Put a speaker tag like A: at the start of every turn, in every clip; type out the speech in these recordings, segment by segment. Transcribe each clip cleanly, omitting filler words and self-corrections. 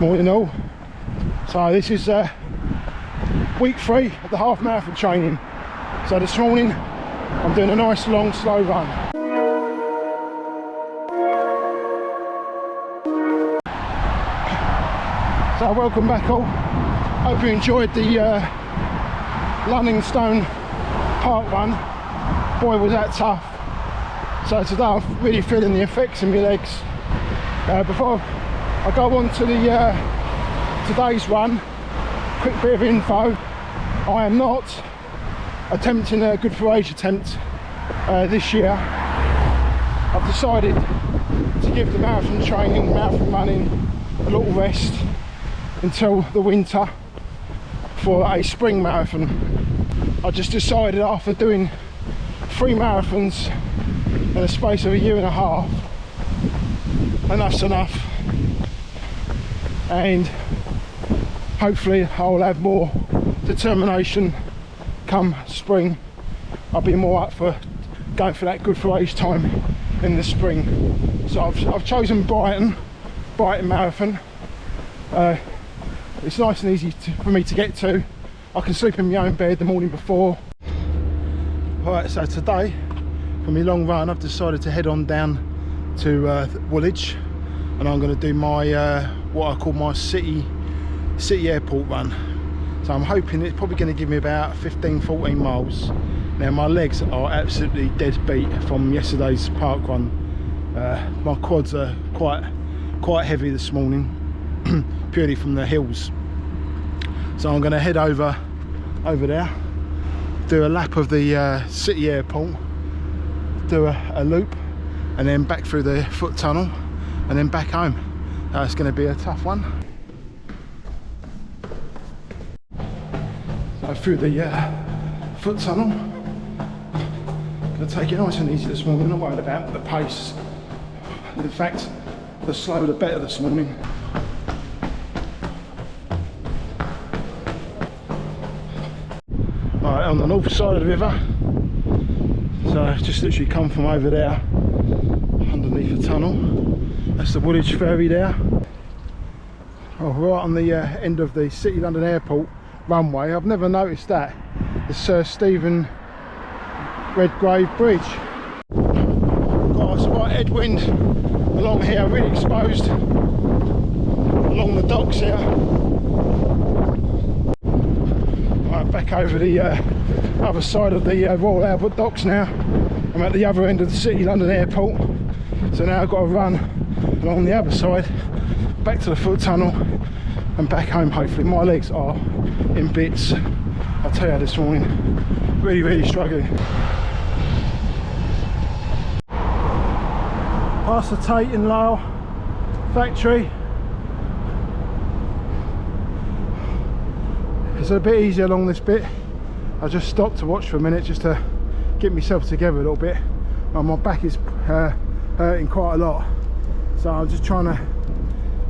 A: Morning all. So this is week 3 of the half marathon training. So this morning I'm doing a nice long slow run. So welcome back all. Hope you enjoyed the Lunning Stone Park run. Boy was that tough. So today I'm really feeling the effects in my legs. Before I go on to the today's run, quick bit of info. I am not attempting a Good for Age attempt this year. I've decided to give the marathon training, marathon running a little rest until the winter for a spring marathon. I just decided after doing 3 marathons in a space of a year and a half, enough's enough, and hopefully I'll have more determination come spring. I'll be more up for going for that Good for Age time in the spring. So I've chosen Brighton Marathon. It's nice and easy for me to get to. I can sleep in my own bed the morning before. Alright, so today for my long run I've decided to head on down to Woolwich, and I'm going to do my what I call my city airport run. So I'm hoping it's probably going to give me about 15-14 miles. Now my legs are absolutely dead beat from yesterday's park run. My quads are quite heavy this morning, purely from the hills. So I'm going to head over there, do a lap of the city airport, do a loop, and then back through the foot tunnel, and then back home. It's going to be a tough one. So through the foot tunnel, going to take it nice and easy this morning. Not worried about the pace. In fact, the slower the better this morning. Alright, on the north side of the river. So I've just literally come from over there, underneath the tunnel. That's the Woolwich ferry there. Oh, right on the end of the City London Airport runway. I've never noticed that. The Sir Stephen Redgrave Bridge. Got a slight headwind along here, really exposed along the docks here. Right, back over the other side of the Royal Albert Docks now. I'm at the other end of the City London Airport. So now I've got to run along the other side, back to the foot tunnel and back home hopefully. My legs are in bits. I'll tell you this morning, really struggling. Past the Tate and Lyle factory. It's a bit easier along this bit. I just stopped to watch for a minute just to get myself together a little bit. My back is hurting quite a lot, so I'm just trying to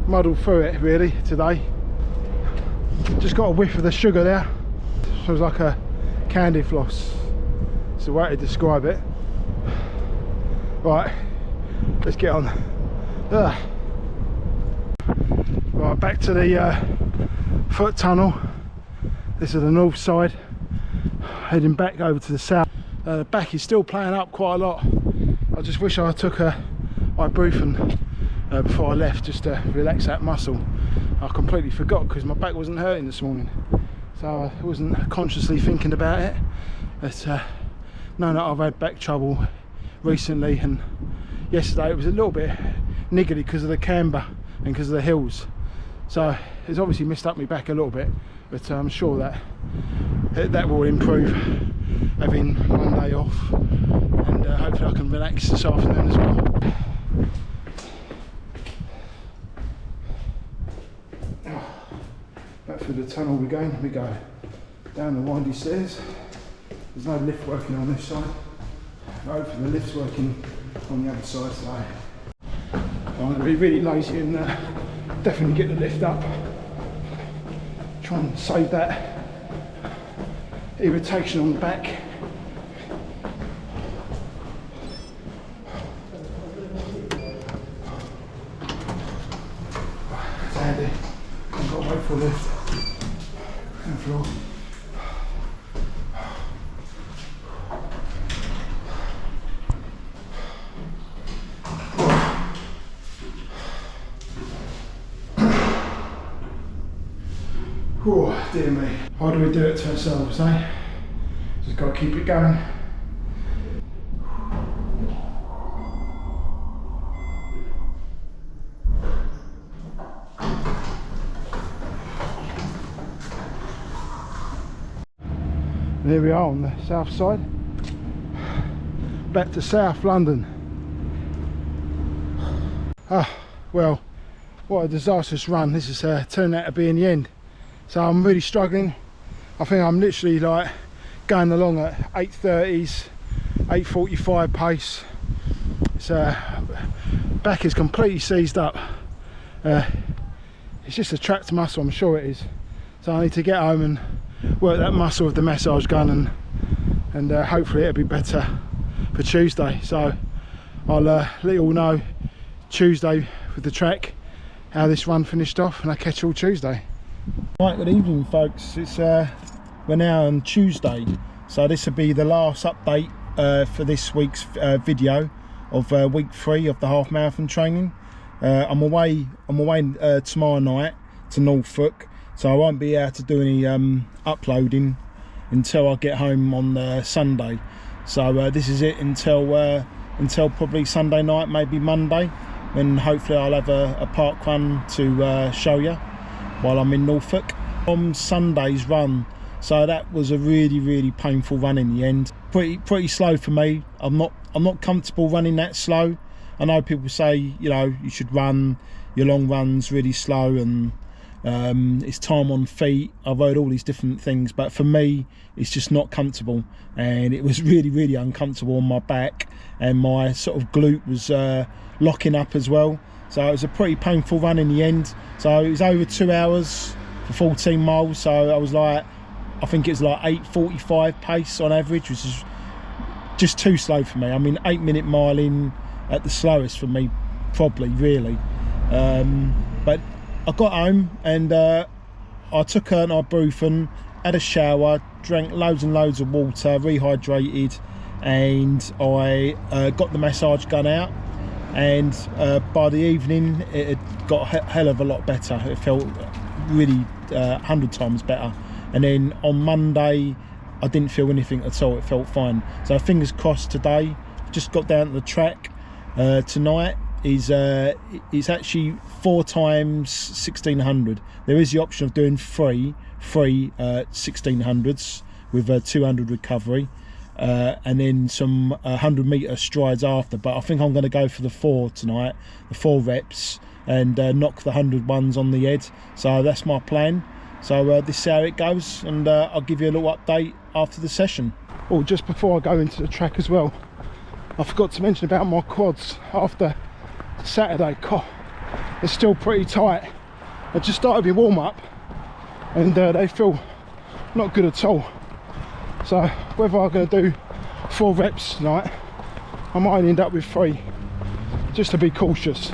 A: muddle through it really today. Just got a whiff of the sugar there. It was like a candy floss. It's the way to describe it. Right, let's get on. Right, back to the foot tunnel. This is the north side, heading back over to the south. The back is still playing up quite a lot. I just wish I took ibuprofen before I left, just to relax that muscle. I completely forgot because my back wasn't hurting this morning, so I wasn't consciously thinking about it. But no, I've had back trouble recently, and yesterday it was a little bit niggly because of the camber and because of the hills. So it's obviously messed up my back a little bit, but I'm sure that will improve having Monday off, and hopefully I can relax this afternoon as well. Back through the tunnel again. We go down the windy stairs. There's no lift working on this side. Hopefully the lift's working on the other side today. I'm going to be really lazy and definitely get the lift up. Try and save that irritation on the back. It's handy. I've got to wait for the lift. Ground floor. Oh dear me. How do we do it to ourselves, eh? Just got to keep it going. And here we are on the south side. Back to South London. Ah, well, what a disastrous run. This has turned out to be in the end. So I'm really struggling. I think I'm literally like going along at 8:30s, 8:45 pace. It's back is completely seized up. It's just a trapped muscle, I'm sure it is. So I need to get home and work that muscle with the massage gun, and hopefully it'll be better for Tuesday. So I'll let you all know Tuesday with the track how this run finished off, and I'll catch you all Tuesday. Right, good evening folks. It's we're now on Tuesday, so this will be the last update for this week's video of week 3 of the half marathon training. I'm away tomorrow night to Norfolk, so I won't be able to do any uploading until I get home on Sunday. So this is it until probably Sunday night, maybe Monday, when hopefully I'll have a park run to show you while I'm in Norfolk. On Sunday's run, so that was a really painful run in the end. Pretty slow for me. I'm not comfortable running that slow. I know people say, you know, you should run your long runs really slow, and it's time on feet. I've heard all these different things, but for me it's just not comfortable, and it was really uncomfortable on my back, and my sort of glute was locking up as well. So it was a pretty painful run in the end. So it was over 2 hours for 14 miles. So I was like, I think it was like 8:45 pace on average, which is just too slow for me. I mean, 8-minute miling at the slowest for me, probably, really. But I got home and I took an ibuprofen, had a shower, drank loads and loads of water, rehydrated, and I got the massage gun out. And by the evening it had got a hell of a lot better. It felt really 100 times better. And then on Monday I didn't feel anything at all. It felt fine. So fingers crossed today. Just got down to the track. Tonight is it's actually 4 times 1600. There is the option of doing three 1600s with 200 recovery. And then some 100-meter strides after, but I think I'm going to go for the 4 tonight, the 4 reps, and knock the 100 ones on the head. So that's my plan. So this is how it goes, and I'll give you a little update after the session. Oh, just before I go into the track as well, I forgot to mention about my quads after Saturday. God, they're still pretty tight. I just started my warm-up and they feel not good at all. So whether I'm going to do 4 reps tonight, I might end up with 3, just to be cautious.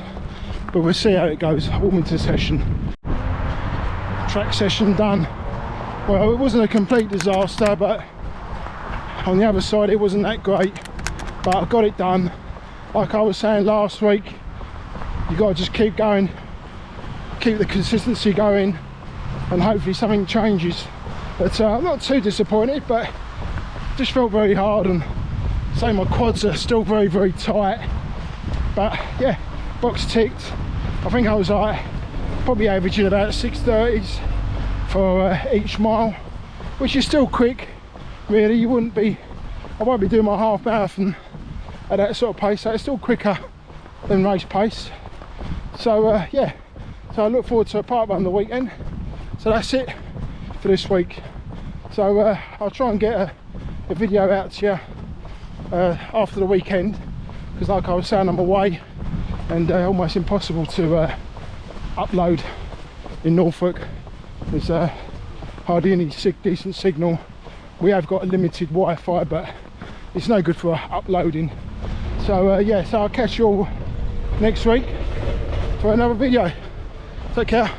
A: But we'll see how it goes. Warming session. Track session done. Well, it wasn't a complete disaster, but on the other side it wasn't that great. But I got it done. Like I was saying last week, you got to just keep going, keep the consistency going, and hopefully something changes. But I'm not too disappointed, but just felt very hard, and say my quads are still very tight. But yeah, box ticked. I think I was like probably averaging about 6:30s for each mile, which is still quick. Really, I won't be doing my half marathon at that sort of pace, so it's still quicker than race pace. So yeah, so I look forward to a park run the weekend. So that's it for this week. So I'll try and get a video out to you after the weekend, because like I was saying, I'm away and almost impossible to upload in Norfolk. There's hardly any decent signal. We have got a limited Wi-Fi, but it's no good for uploading. So yeah, so I'll catch you all next week for another video. Take care.